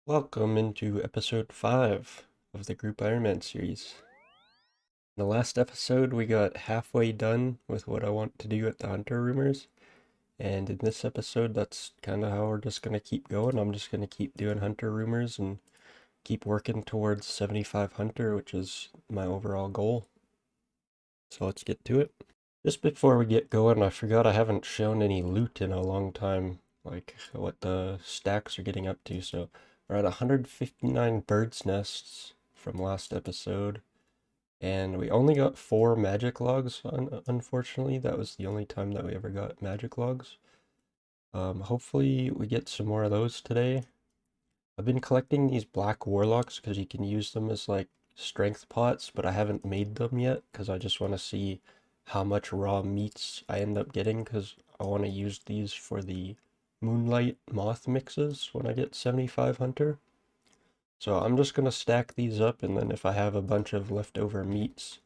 Welcome into episode 5 of the Group Iron Man series. In the last episode, we got halfway done with what I want to do at the Hunter Rumors, and in this episode, that's kind of how we're just going to keep going. I'm just going to keep doing Hunter Rumors and keep working towards 75 Hunter, which is my overall goal. So let's get to it. Just before we get going, I forgot I haven't shown any loot in a long time, like what the stacks are getting up to. So we're at 159 birds' nests from last episode, and we only got 4 magic logs, unfortunately. That was the only time that we ever got magic logs. Hopefully we get some more of those today. I've been collecting these black warlocks because you can use them as like strength pots, but I haven't made them yet because I just want to see how much raw meats I end up getting because I want to use these for the moonlight moth mixes when I get 75 hunter. So I'm just gonna stack these up, and then if I have a bunch of leftover meats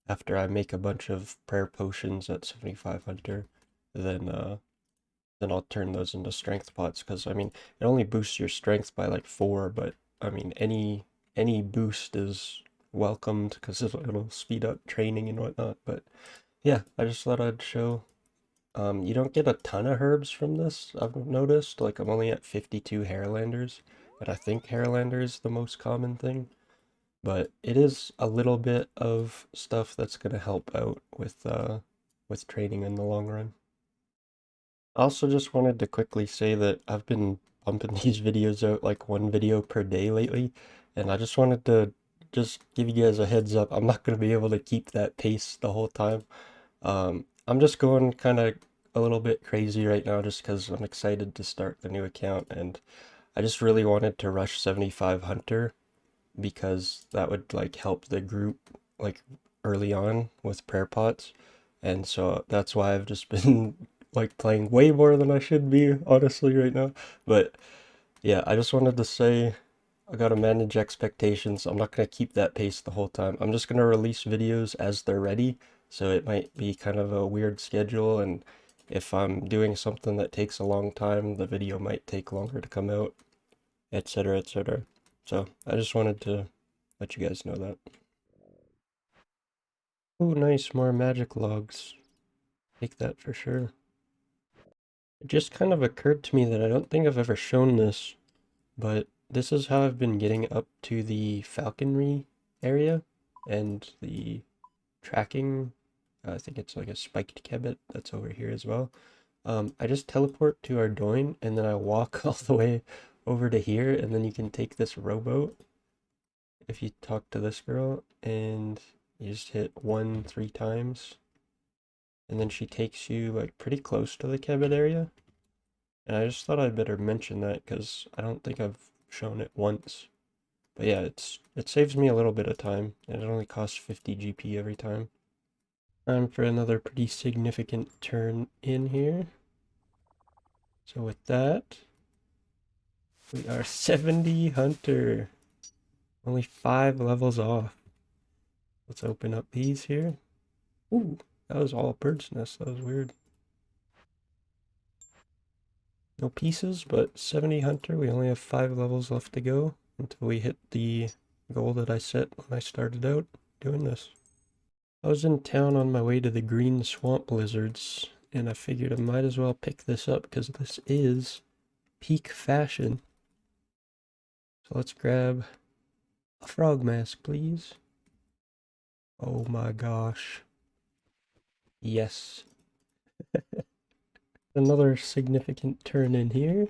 after I make a bunch of prayer potions at 75 hunter, then then I'll turn those into strength pots, because I mean it only boosts your strength by like 4, but I mean any boost is welcomed because it'll speed up training and whatnot. But yeah, I just thought I'd show. You don't get a ton of herbs from this, I've noticed. Like, I'm only at 52 Hairlanders, and I think Hairlander is the most common thing, but it is a little bit of stuff that's gonna help out with training in the long run. I also just wanted to quickly say that I've been pumping these videos out like 1 video per day lately, and I just wanted to just give you guys a heads up. I'm not going to be able to keep that pace the whole time. I'm just going kind of a little bit crazy right now just because I'm excited to start the new account, and I just really wanted to rush 75 Hunter because that would like help the group like early on with prayer pots. And so that's why I've just been like playing way more than I should be, honestly, right now. But yeah, I just wanted to say I gotta manage expectations. I'm not gonna keep that pace the whole time. I'm just gonna release videos as they're ready. So it might be kind of a weird schedule, and if I'm doing something that takes a long time, the video might take longer to come out, etc., etc. So I just wanted to let you guys know that. Oh, nice, more magic logs. Take that for sure. It just kind of occurred to me that I don't think I've ever shown this, but this is how I've been getting up to the falconry area and the tracking. I think it's like a spiked kebbit that's over here as well. I just teleport to Ardoin, and then I walk all the way over to here, and then you can take this rowboat if you talk to this girl, and you just hit 1 3 times, and then she takes you like pretty close to the kebbit area. And I just thought I'd better mention that because I don't think I've shown it once. But yeah, it saves me a little bit of time, and it only costs 50 GP every time. Time for another pretty significant turn in here. So with that, we are 70 Hunter. Only 5 levels off. Let's open up these here. Ooh, that was all bird's nest. That was weird. No pieces, but 70 Hunter. We only have 5 levels left to go until we hit the goal that I set when I started out doing this. I was in town on my way to the green swamp lizards, and I figured I might as well pick this up because this is peak fashion. So let's grab a frog mask, please. Oh my gosh. Yes. Another significant turn in here.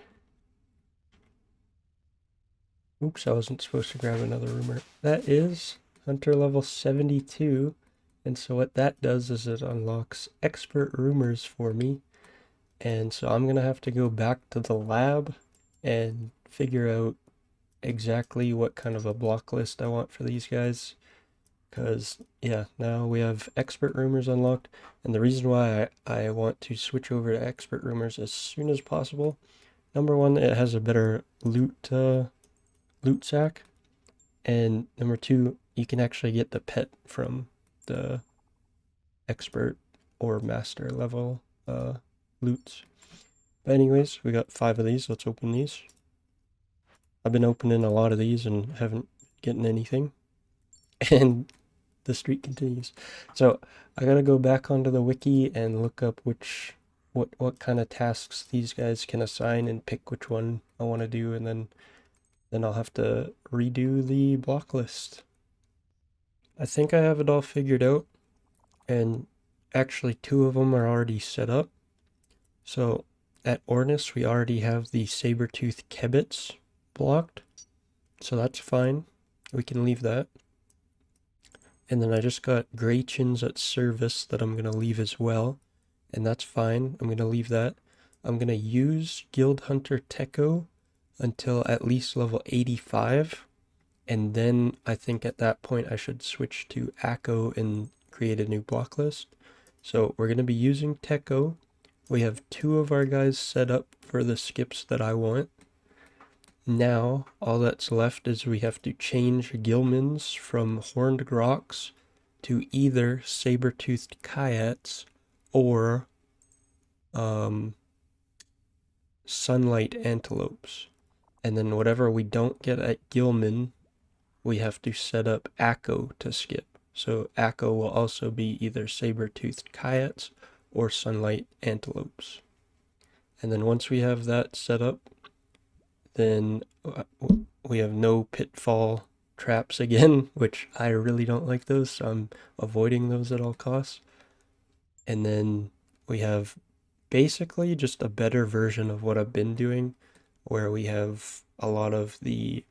Oops, I wasn't supposed to grab another rumor. That is Hunter level 72. And so what that does is it unlocks expert rumors for me. And so I'm going to have to go back to the lab and figure out exactly what kind of a block list I want for these guys. Because, yeah, now we have expert rumors unlocked. And the reason why I want to switch over to expert rumors as soon as possible, number one, it has a better loot sack. And number two, you can actually get the pet from the expert or master level loots. But anyways, we got 5 of these. Let's open these. I've been opening a lot of these and haven't getting anything. And the streak continues. So I gotta go back onto the wiki and look up what kind of tasks these guys can assign and pick which one I want to do, and then I'll have to redo the block list. I think I have it all figured out, and actually two of them are already set up. So at Ornis we already have the saber-tooth kebits blocked, so that's fine. We can leave that. And then I just got gray chins at service that I'm gonna leave as well, and that's fine. I'm gonna leave that. I'm gonna use Guild Hunter Tekko until at least level 85, and then I think at that point I should switch to Akko and create a new block list. So we're gonna be using Tekko. We have two of our guys set up for the skips that I want. Now, all that's left is we have to change Gilmans from Horned Groks to either Saber-toothed Kyats or Sunlight Antelopes. And then whatever we don't get at Gilman, we have to set up Akko to skip. So Akko will also be either Saber-toothed Kyats or Sunlight Antelopes. And then once we have that set up, then we have no pitfall traps again, which I really don't like those, so I'm avoiding those at all costs. And then we have basically just a better version of what I've been doing, where we have a lot of the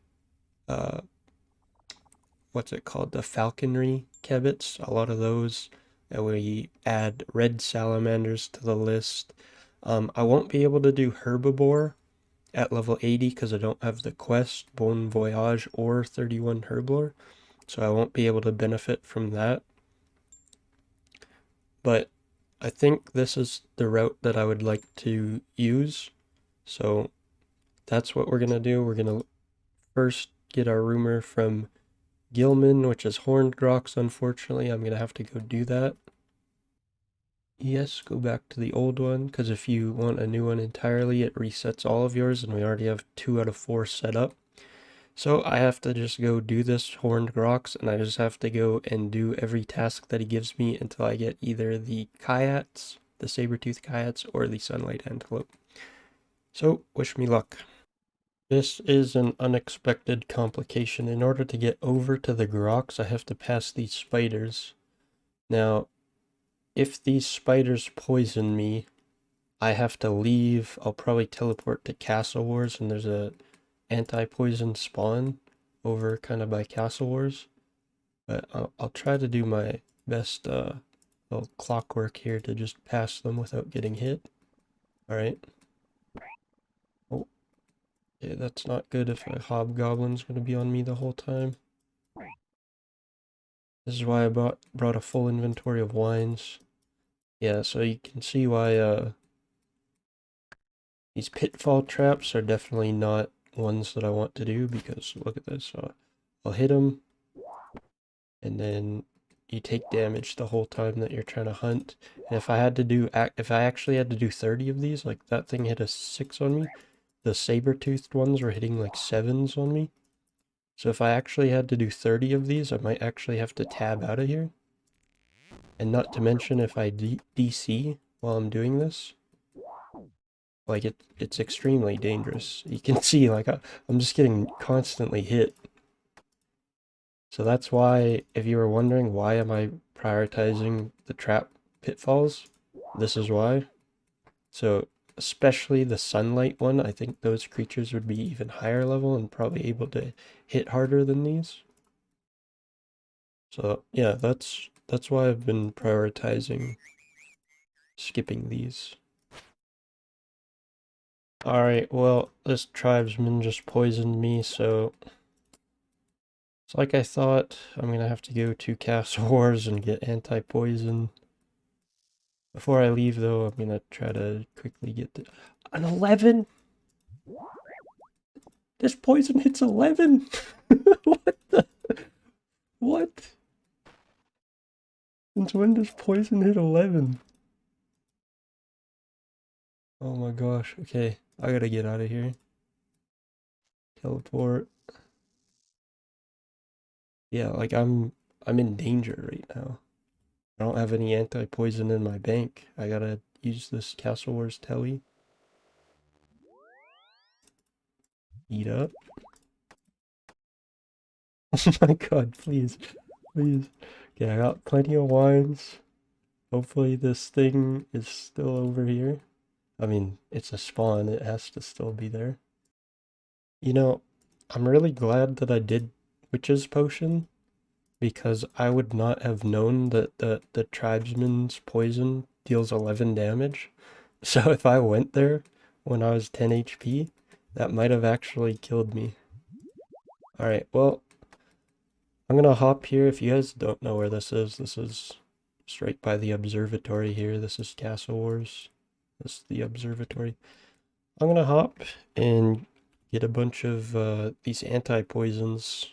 what's it called, the falconry kebits, a lot of those, and we add red salamanders to the list. I won't be able to do herbivore at level 80 because I don't have the quest, Bon Voyage, or 31 Herblore, so I won't be able to benefit from that. But I think this is the route that I would like to use, so that's what we're going to do. We're going to first get our rumor from Gilman, which is Horned Groks, unfortunately. I'm going to have to go do that. Yes, go back to the old one, because if you want a new one entirely, it resets all of yours, and we already have 2 out of 4 set up. So I have to just go do this Horned Groks, and I just have to go and do every task that he gives me until I get either the Kyats, the Saber-tooth Kyats, or the Sunlight Antelope. So, wish me luck. This is an unexpected complication. In order to get over to the Groks, I have to pass these spiders. Now, if these spiders poison me, I have to leave. I'll probably teleport to Castle Wars, and there's a anti-poison spawn over kind of by Castle Wars. But I'll try to do my best little clockwork here to just pass them without getting hit. Alright. Oh, yeah, that's not good if a hobgoblin's going to be on me the whole time. This is why I brought a full inventory of wines. Yeah, so you can see why these pitfall traps are definitely not ones that I want to do, because look at this. I'll hit him, and then you take damage the whole time that you're trying to hunt. And if I actually had to do 30 of these, like that thing hit a 6 on me, the saber-toothed ones were hitting like 7s on me. So if I actually had to do 30 of these, I might actually have to tab out of here. And not to mention, if I DC while I'm doing this, like it's extremely dangerous. You can see, like, I'm just getting constantly hit. So that's why, if you were wondering why am I prioritizing the trap pitfalls, this is why. So especially the sunlight one, I think those creatures would be even higher level and probably able to hit harder than these. So yeah, that's why I've been prioritizing skipping these. Alright, well, this tribesman just poisoned me, so it's like I thought. I'm gonna have to go to Castle Wars and get anti-poison. Before I leave, though, I'm gonna try to quickly get an 11? This poison hits 11? What the? What? Since when does poison hit 11? Oh my gosh, okay. I gotta get out of here. Teleport. Yeah, like I'm in danger right now. I don't have any anti-poison in my bank. I gotta use this Castle Wars telly. Eat up. Oh my god, please. Please. Okay, I got plenty of wines. Hopefully this thing is still over here. I mean, it's a spawn, it has to still be there. You know, I'm really glad that I did Witch's Potion because I would not have known that the tribesman's poison deals 11 damage. So if I went there when I was 10 HP, that might have actually killed me. Alright, well, I'm gonna hop here. If you guys don't know where this is straight by the observatory here. This is Castle Wars. This is the observatory. I'm gonna hop and get a bunch of these anti-poisons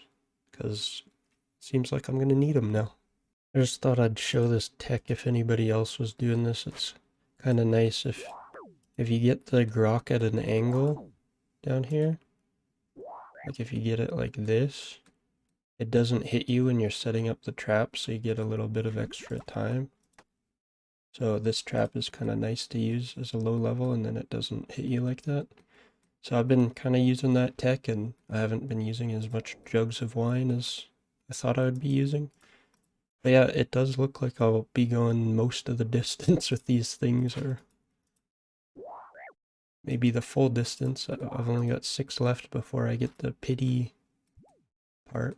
because it seems like I'm gonna need them now. I just thought I'd show this tech if anybody else was doing this. It's kind of nice if you get the grok at an angle down here, like if you get it like this, it doesn't hit you when you're setting up the trap, so you get a little bit of extra time. So this trap is kind of nice to use as a low level, and then it doesn't hit you like that. So I've been kind of using that tech, and I haven't been using as much jugs of wine as I thought I would be using. But yeah, it does look like I'll be going most of the distance with these things, or maybe the full distance. I've only got 6 left before I get the pity part.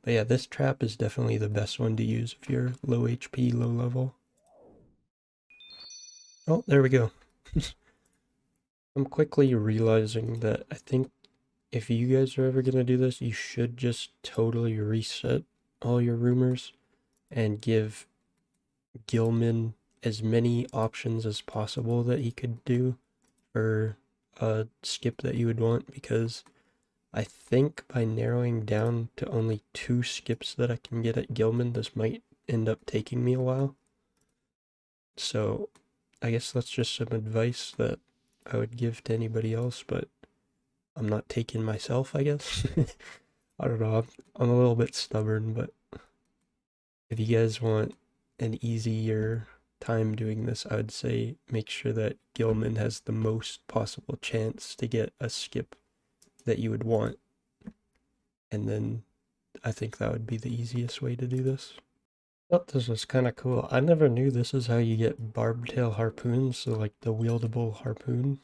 But yeah, this trap is definitely the best one to use if you're low HP, low level. Oh, there we go. I'm quickly realizing that I think if you guys are ever gonna do this, you should just totally reset all your rumors and give Gilman as many options as possible that he could do for a skip that you would want, because I think by narrowing down to only 2 skips that I can get at Gilman, this might end up taking me a while. So I guess that's just some advice that I would give to anybody else, but I'm not taking myself, I guess. I don't know, I'm a little bit stubborn, but if you guys want an easier time doing this, I would say make sure that Gilman has the most possible chance to get a skip that you would want. And then I think that would be the easiest way to do this. I thought this was kind of cool. I never knew this is how you get barbed tail harpoons, so like the wieldable harpoon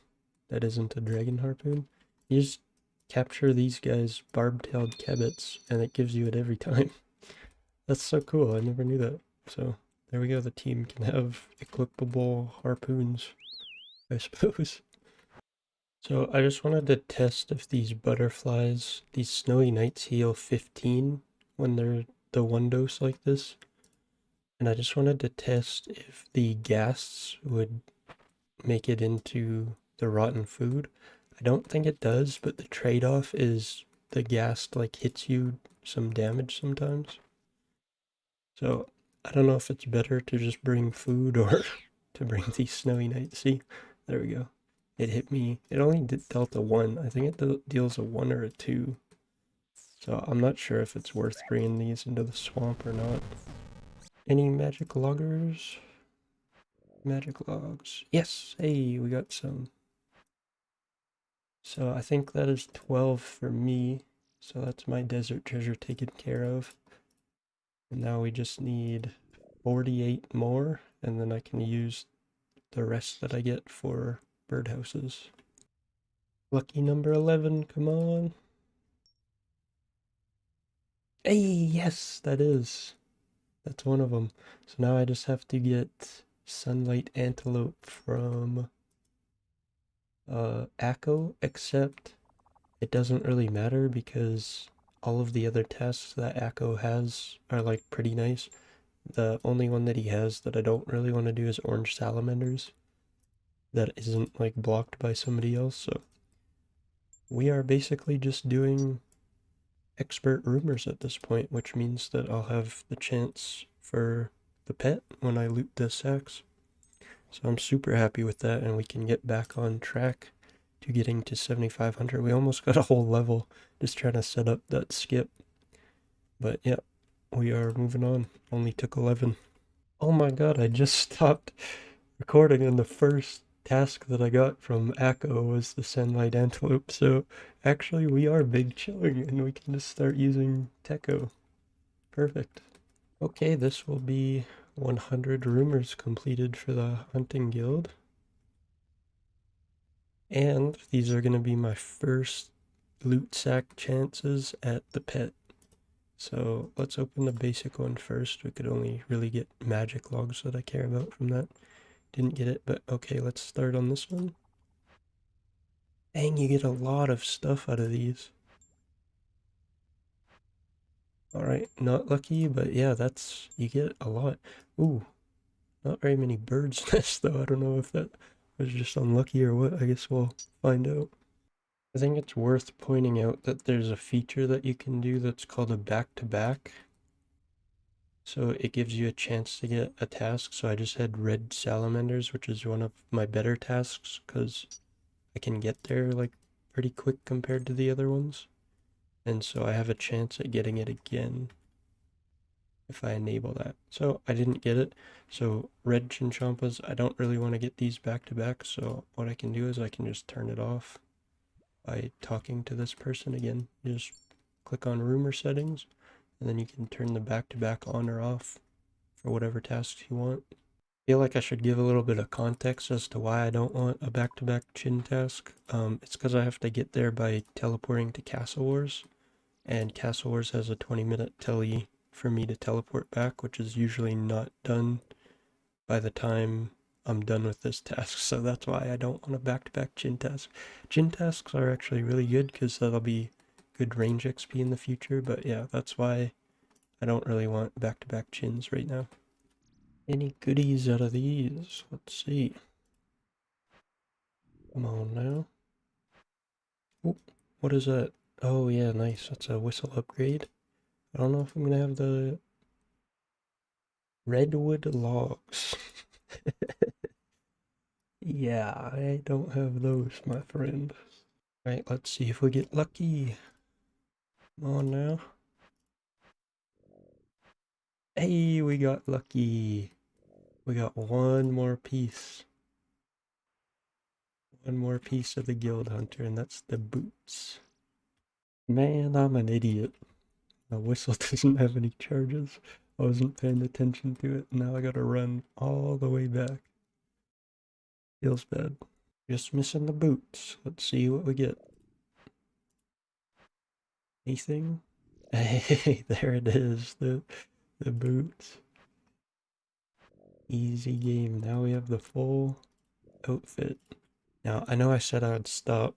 that isn't a dragon harpoon. You just capture these guys barb-tailed kebbits and it gives you it every time. That's so cool. I never knew that. So there we go. The team can have equipable harpoons, I suppose. So I just wanted to test if these butterflies, these snowy knights, heal 15 when they're the 1 dose like this. And I just wanted to test if the ghasts would make it into the rotten food. I don't think it does, but the trade-off is the ghast like hits you some damage sometimes. So I don't know if it's better to just bring food or to bring these snowy nights. See, there we go. It hit me. It only dealt a 1. I think it deals a 1 or a 2. So I'm not sure if it's worth bringing these into the swamp or not. Any magic loggers? Magic logs. Yes! Hey, we got some. So I think that is 12 for me. So that's my desert treasure taken care of. And now we just need 48 more, and then I can use the rest that I get for birdhouses. Lucky number 11, come on. Hey, yes, that is. That's one of them. So now I just have to get sunlight antelope from Akko, except it doesn't really matter because all of the other tests that Akko has are like pretty nice. The only one that he has that I don't really want to do is orange salamanders. That isn't like blocked by somebody else, so we are basically just doing expert rumors at this point, which means that I'll have the chance for the pet when I loot the sacks. So I'm super happy with that, and we can get back on track to getting to 7,500. We almost got a whole level just trying to set up that skip. But yeah, we are moving on. Only took 11. Oh my god, I just stopped recording and the first task that I got from Akko was the Sunlight Antelope. So actually we are big chilling and we can just start using Techo. Perfect. Okay, this will be 100 rumors completed for the hunting guild. And these are going to be my first loot sack chances at the pet. So let's open the basic one first. We could only really get magic logs that I care about from that. Didn't get it, but okay, let's start on this one. Dang, you get a lot of stuff out of these. Alright, not lucky, but yeah, you get a lot. Ooh, not very many birds nests though. I don't know if that was just unlucky or what. I guess we'll find out. I think it's worth pointing out that there's a feature that you can do that's called a back-to-back. So it gives you a chance to get a task. So I just had red salamanders, which is one of my better tasks because I can get there like pretty quick compared to the other ones. And so I have a chance at getting it again if I enable that. So I didn't get it. So red chinchompas, I don't really want to get these back to back. So what I can do is I can just turn it off by talking to this person again. You just click on rumor settings and then you can turn the back to back on or off for whatever tasks you want. I feel like I should give a little bit of context as to why I don't want a back-to-back chin task. It's because I have to get there by teleporting to Castle Wars, and Castle Wars has a 20-minute telly for me to teleport back, which is usually not done by the time I'm done with this task, so that's why I don't want a back-to-back chin task. Chin tasks are actually really good because that'll be good range XP in the future, but yeah, that's why I don't really want back-to-back chins right now. Any goodies out of these? Let's see. Come on now. Oh, what is that? Oh yeah, nice. That's a whistle upgrade. I don't know if I'm gonna have the redwood logs. Yeah, I don't have those, my friend. Right, let's see if we get lucky. Come on now. Hey, we got lucky. We got one more piece. One more piece of the guild hunter, and that's the boots. Man, I'm an idiot. The whistle doesn't have any charges. I wasn't paying attention to it. Now I gotta run all the way back. Feels bad. Just missing the boots. Let's see what we get. Anything? Hey, there it is. The boots. Easy game. Now we have the full outfit. Now, I know I said I would stop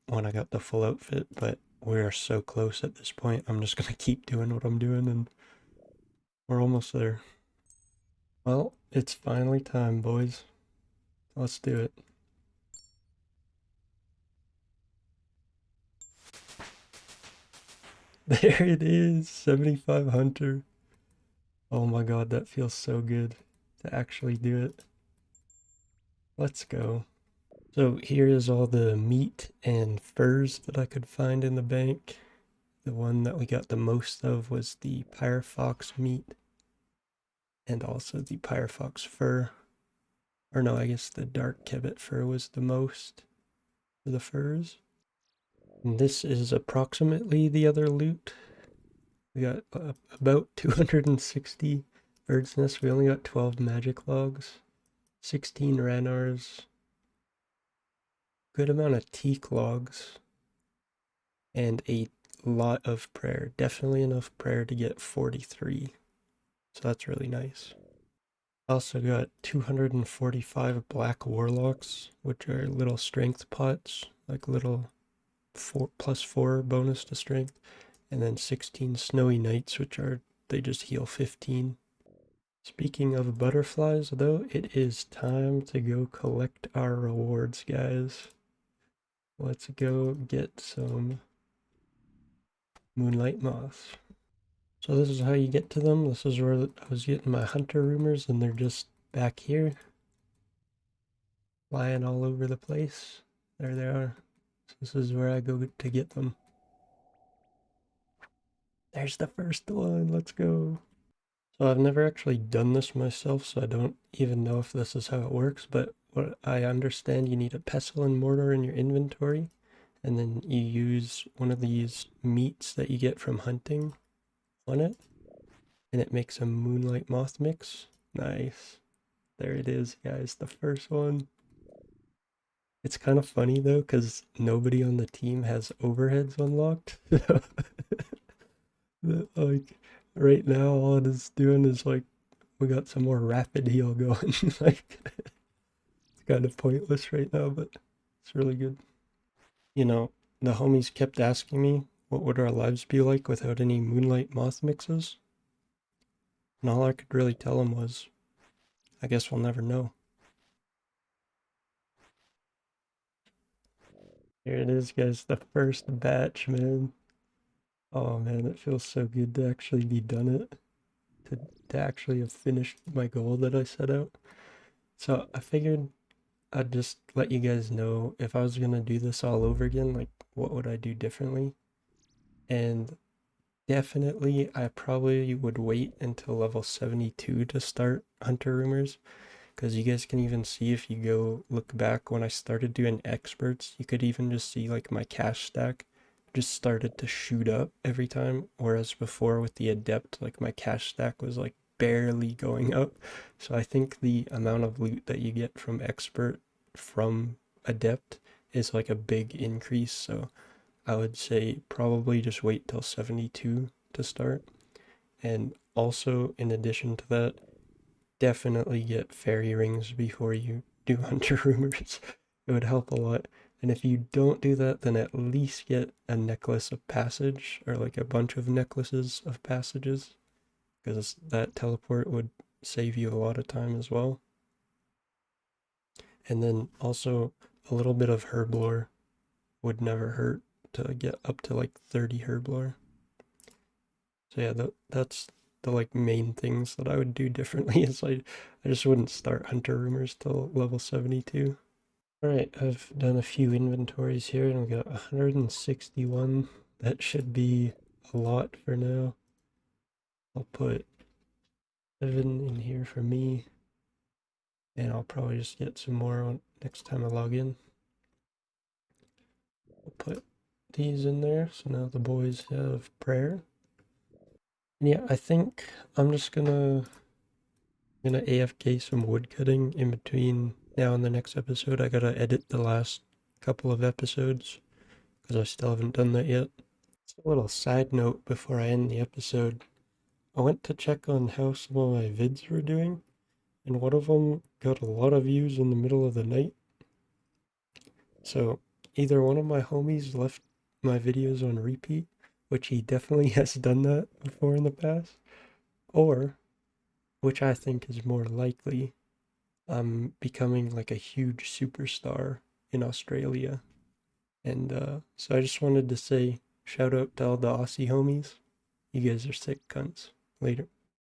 when I got the full outfit, but we're so close at this point. I'm just gonna keep doing what I'm doing and we're almost there. Well, it's finally time, boys. Let's do it. There it is, 75 Hunter. Oh my god, that feels so good to actually do it. Let's go. So here is all the meat and furs that I could find in the bank. The one that we got the most of was the pyrofox meat and also the pyrofox fur. Or no, I guess the dark kebbit fur was the most for the furs. And this is approximately the other loot. We got about 260 bird's nests. We only got 12 magic logs, 16 ranars, good amount of teak logs, and a lot of prayer. Definitely enough prayer to get 43. So that's really nice. Also got 245 black warlocks, which are little strength pots, like little +4 bonus to strength, and then 16 snowy knights, which are, they just heal 15. Speaking of butterflies, though, it is time to go collect our rewards, guys. Let's go get some moonlight moths. So this is how you get to them. This is where I was getting my hunter rumors, and they're just back here, flying all over the place. There they are. This is where I go to get them. There's the first one, let's go. So I've never actually done this myself, so I don't even know if this is how it works, but what I understand, you need a pestle and mortar in your inventory, and then you use one of these meats that you get from hunting on it, and it makes a moonlight moth mix. Nice. There it is, guys, the first one. It's kind of funny though, because nobody on the team has overheads unlocked. Like, right now, all it is doing is like, we got some more rapid heal going. Like, it's kind of pointless right now, but it's really good. You know, the homies kept asking me, what would our lives be like without any moonlight moth mixes? And all I could really tell them was, I guess we'll never know. Here it is, guys, the first batch, man. Oh man, it feels so good to actually be done it, to actually have finished my goal that I set out. So I figured I'd just let you guys know if I was gonna do this all over again, like what would I do differently? And definitely I probably would wait until level 72 to start Hunter Rumors, because you guys can even see if you go look back when I started doing experts, you could even just see like my cash stack just started to shoot up every time, whereas before with the adept, like my cash stack was like barely going up. So I think the amount of loot that you get from expert from adept is like a big increase. So I would say probably just wait till 72 to start. And also, in addition to that, definitely get fairy rings before you do hunter rumors. It would help a lot. And if you don't do that, then at least get a necklace of passage or like a bunch of necklaces of passages, because that teleport would save you a lot of time as well. And then also a little bit of herb lore would never hurt to get up to like 30 herb lore. So yeah, that's the like main things that I would do differently is I just wouldn't start hunter rumors till level 72. All right, I've done a few inventories here and we got 161. That should be a lot for now. I'll put 7 in here for me, and I'll probably just get some more on next time I log in. I'll put these in there, so now the boys have prayer. And yeah, I think I'm just gonna AFK some wood cutting in between now and the next episode. I gotta edit the last couple of episodes because I still haven't done that yet. Just a little side note before I end the episode. I went to check on how some of my vids were doing, and one of them got a lot of views in the middle of the night. So either one of my homies left my videos on repeat, which he definitely has done that before in the past, or, which I think is more likely, I'm becoming like a huge superstar in Australia. And so I just wanted to say shout out to all the Aussie homies. You guys are sick cunts. Later.